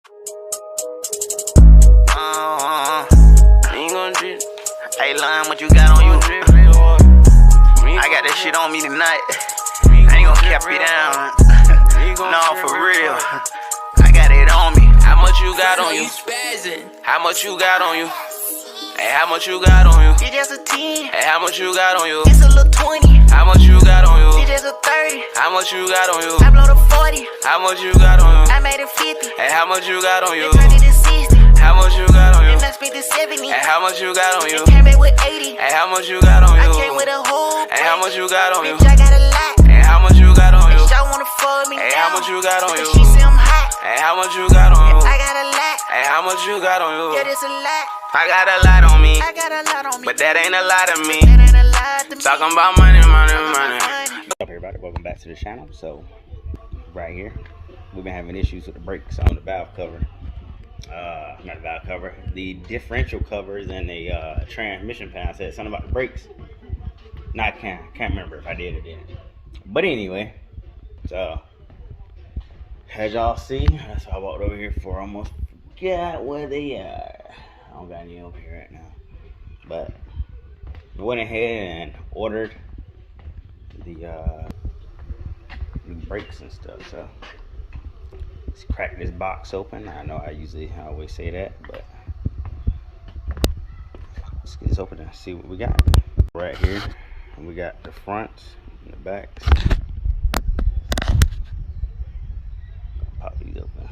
Ain't gon' drip. Hey, Lime, what you got on you? I got that shit on me tonight. I ain't gon' cap you down. No, for real. I got it on me. How much you got on you? How much you got on you? Hey, how much you got on you? It's just a 10. Hey, how much you got on you? It's a little 20. How much you got on you? It's just a 30. How much you got on you? I blow the 40. How much you got on you? I made it 50. Hey, how much you got on you? It turned it to 60. How much you got on you? Then I spent it 70. Hey, how much you got on you? It came back with 80. Hey, how much you got on you? I came with a whole. Hey, how much you got on you? Bitch, I got a lot. Hey, how much you got on you? Bitch, I wanna fuck me. Hey, how much you got on you? She say I'm hot. Hey, how much you got on you? I got a lot. Hey, how much you got on you? Yeah, this a lot. I got a lot on me. I got a lot on me. But that ain't a lot of me. That ain't a lot to me. Talking about money, money, money. What's up, everybody? Welcome back to the channel. So, right here, we've been having issues with the brakes on the valve cover. Not the valve cover, the differential covers and the transmission pan. I said something about the brakes. No, I can't remember if I did or didn't. But anyway, so as y'all see, that's why I walked over here for. Almost forgot where they are. I don't got any over here right now. But I went ahead and ordered the brakes and stuff. So let's crack this box open. I know I always say that, but let's get this open and see what we got. Right here, and we got the fronts and the backs. Pop these open.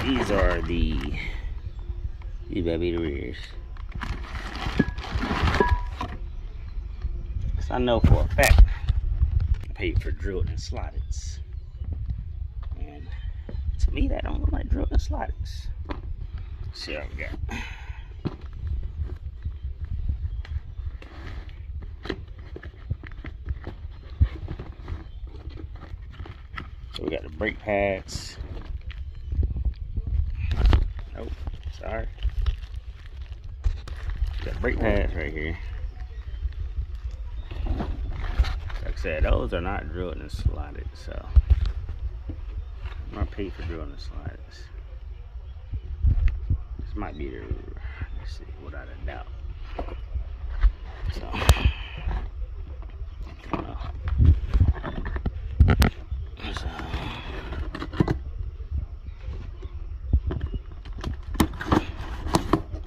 These gotta be the rears. So I know for a fact I paid for drilled and slotted. And to me that don't look like drilled and slotted. Let's see what we got. So we got the brake pads. Oh, sorry. Got brake pads right here. Like I said, those are not drilled and slotted, so I'm gonna pay for drilling and slotted. This might be the, let's see, without a doubt. So,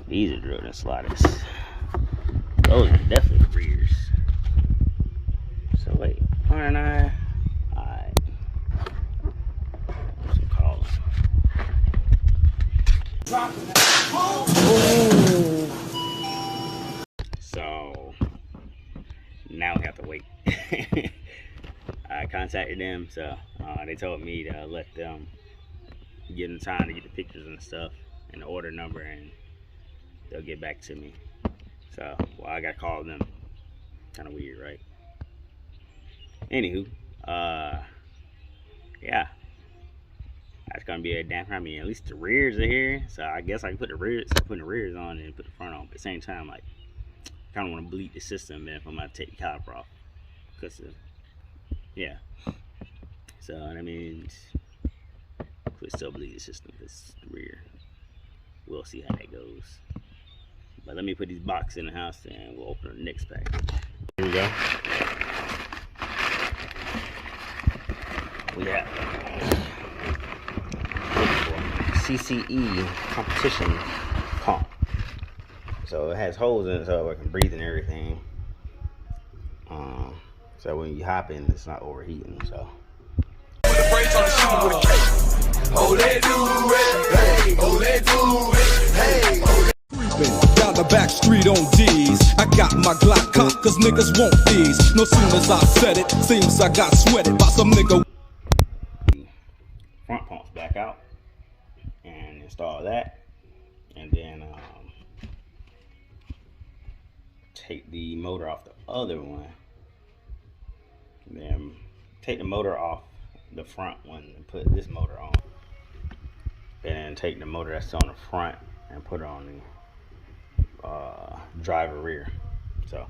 these are drilled and slotted. Those are definitely rears. So wait, aren't I? Alright. What's it called? So now we have to wait. I contacted them, so they told me to let them give them time to get the pictures and stuff and the order number, and they'll get back to me. So, well, I gotta call them. Kind of weird, right? Anywho, yeah, that's gonna be a damn. I mean, at least the rears are here, so I guess I can put the rears, putting the rears on and put the front on. But at the same time, like, kind of want to bleed the system if I'm gonna take the caliper off, cause yeah. So that means we still bleed the system because the rear. We'll see how that goes. But let me put these boxes in the house and we'll open the next package. Here we go. We got CCE competition pump. So it has holes in it so it can breathe and everything. So when you hop in, it's not overheating. So. Down the back street on D's, I got my Glock cocked cause niggas want these. No soon as I said it, seems I got sweated by some nigga. Front pumps back out and install that, and then take the motor off the other one, and then take the motor off the front one and put this motor on. then take the motor that's on the front and put it on the driver rear. So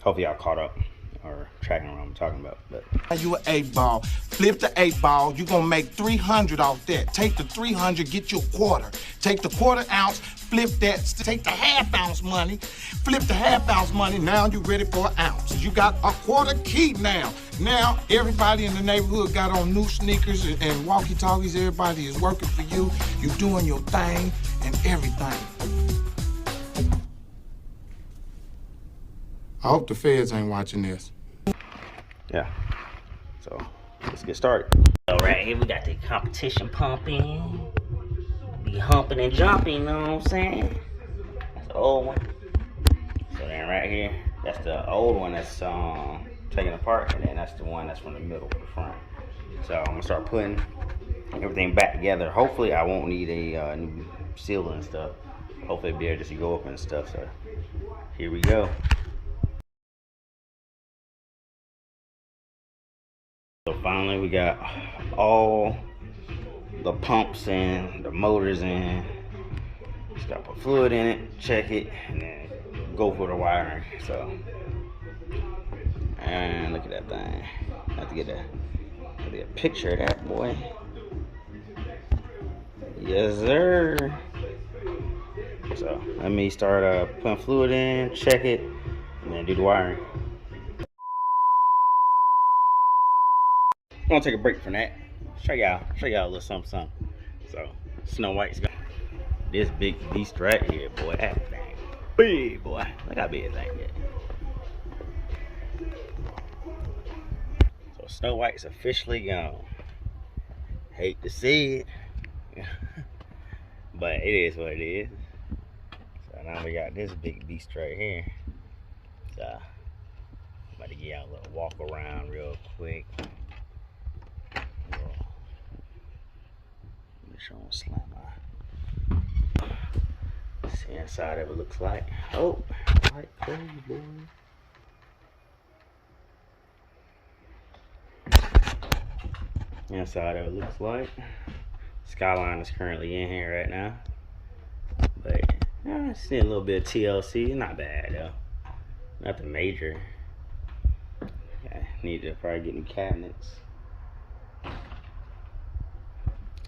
hopefully y'all caught up or tracking what I'm talking about. But you an 8-ball, flip the 8-ball, you're gonna make 300 off that. Take the 300, get you a quarter. Take the quarter ounce, flip that, take the half ounce money, flip the half ounce money, now you ready for an ounce. You got a quarter key now. Now everybody in the neighborhood got on new sneakers and walkie-talkies, everybody is working for you, you doing your thing and everything. I hope the feds ain't watching this. yeah, so let's get started. All right, here we got the competition pumping. Be humping and jumping, you know what I'm saying? That's the old one. So then right here, that's the old one that's taken apart, and then that's the one that's from the middle to the front. So I'm gonna start putting everything back together. Hopefully I won't need a new seal and stuff. Hopefully it'll be able just to go up and stuff. So here we go. So finally we got all the pumps and the motors in. Just gotta put fluid in it, check it, and then go for the wiring. So, and look at that thing. I have to get a picture of that boy. Yes, sir. So let me start putting fluid in, check it, and then do the wiring. I'm gonna take a break from that. Show y'all a little something. So Snow White's got this big beast right here, boy. That thing big, boy. Look how big that thing is. So Snow White's officially gone. Hate to see it, but it is what it is. So now we got this big beast right here. So I'm about to give y'all a little walk around real quick. Slam see inside of it looks like. Oh, like crazy, boy. Inside of it looks like. Skyline is currently in here right now. But I see a little bit of TLC. Not bad though. Nothing major. Yeah, need to probably get new cabinets.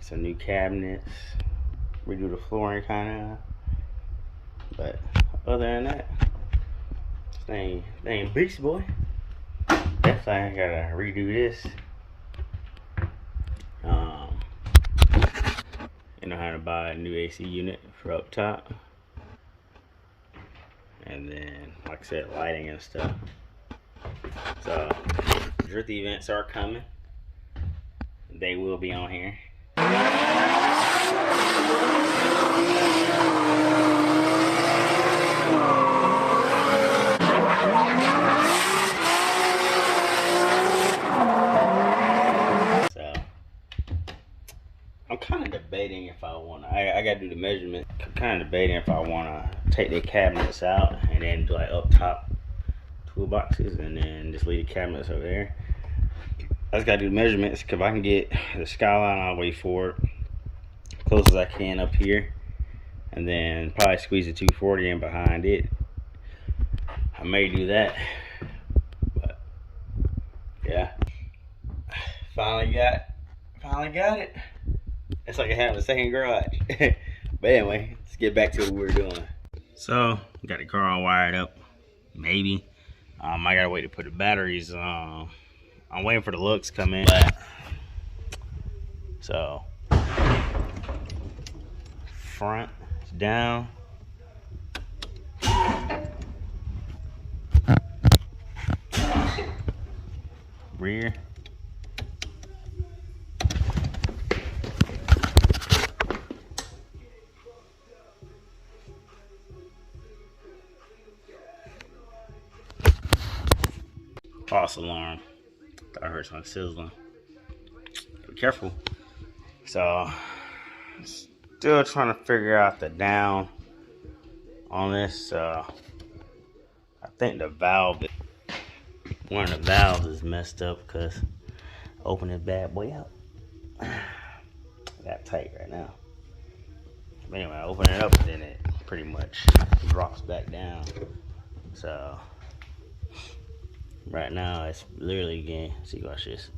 Some new cabinets, redo the flooring kind of, but other than that, thing beast, boy. Definitely I gotta redo this. You know how to buy a new AC unit for up top, and then like I said, lighting and stuff. So drift events are coming. They will be on here. So I'm kind of debating if I want to. I gotta do the measurement. I'm kind of debating if I want to take the cabinets out and then do like up top toolboxes and then just leave the cabinets over there. I just gotta do the measurements because I can get the skyline all the way forward, close as I can up here, and then probably squeeze the 240 in behind it. I may do that, but yeah, finally got it. It's like I have a second garage. But anyway, let's get back to what we're doing. So got the car all wired up. Maybe I gotta wait to put the batteries on. I'm waiting for the looks to come in. So front is down. Rear. False alarm. I heard something sizzling. Be careful. So, still trying to figure out the down on this. I think the valve, one of the valves is messed up because open this bad boy up. Got tight right now. But anyway, I open it up and then it pretty much drops back down. So right now it's literally again, see, watch this.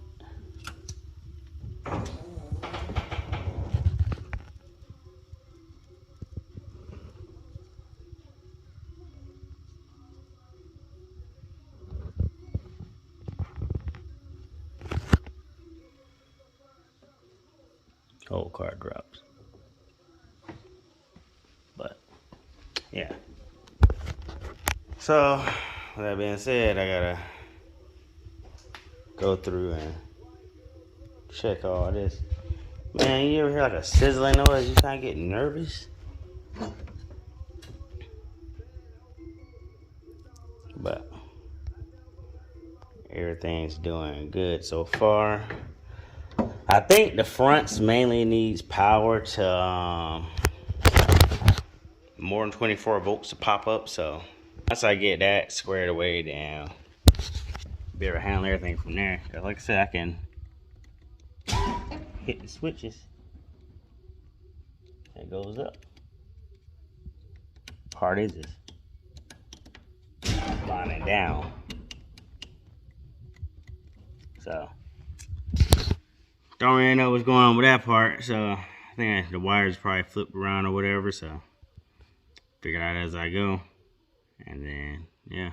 Whole car drops. But yeah. So with that being said, I gotta go through and check all this. Man, you ever hear like a sizzling noise? You kind of get nervous. But everything's doing good so far. I think the fronts mainly needs power to more than 24 volts to pop up. So once I get that squared away, then be able to handle everything from there. Like I said, I can hit the switches. It goes up. Part is this lining down. So don't really know what's going on with that part. So I think the wires probably flipped around or whatever. So figure it out as I go. And then yeah.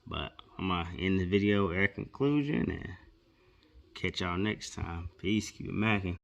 But I'm gonna end the video at conclusion and catch y'all next time. Peace. Keep it macking.